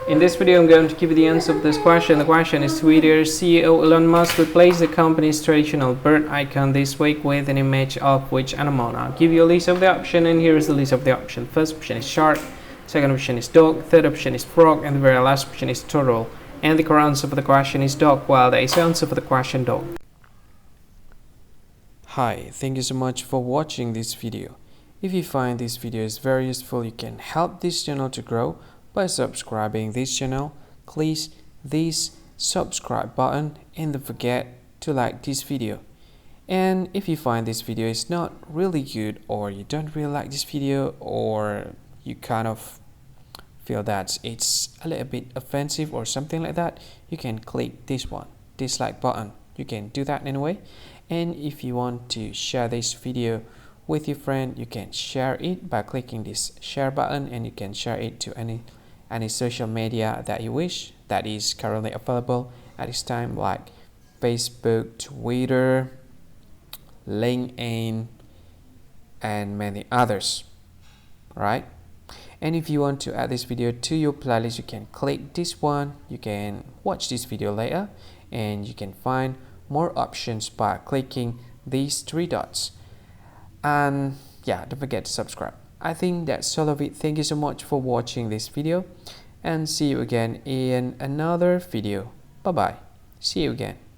In this video, I'm going to give you the answer of this question. The question is, Twitter CEO Elon Musk replaced the company's traditional bird icon this week with an image of which animal? I'll give you a list of the options, and here is the list of the options. First option is shark, second option is dog, third option is frog, and the very last option is turtle. And the correct answer for the question is dog, while the answer for the question dog. Hi, thank you so much for watching this video. If you find this video is very useful, you can help this channel to grow by subscribing this channel. Click this subscribe button and don't forget to like this video. And if you find this video is not really good, or you don't really like this video, or you kind of feel that it's a little bit offensive or something like that, you can click this one, dislike button. You can do that anyway. And if you want to share this video with your friend, you can share it by clicking this share button, and you can share it to any social media that you wish that is currently available at this time, like Facebook, Twitter, LinkedIn, and many others. Right? And if you want to add this video to your playlist, you can click this one. You can watch this video later, and you can find more options by clicking these three dots. And yeah, don't forget to subscribe. I think that's all of it. Thank you so much for watching this video, and see you again in another video. Bye bye. See you again.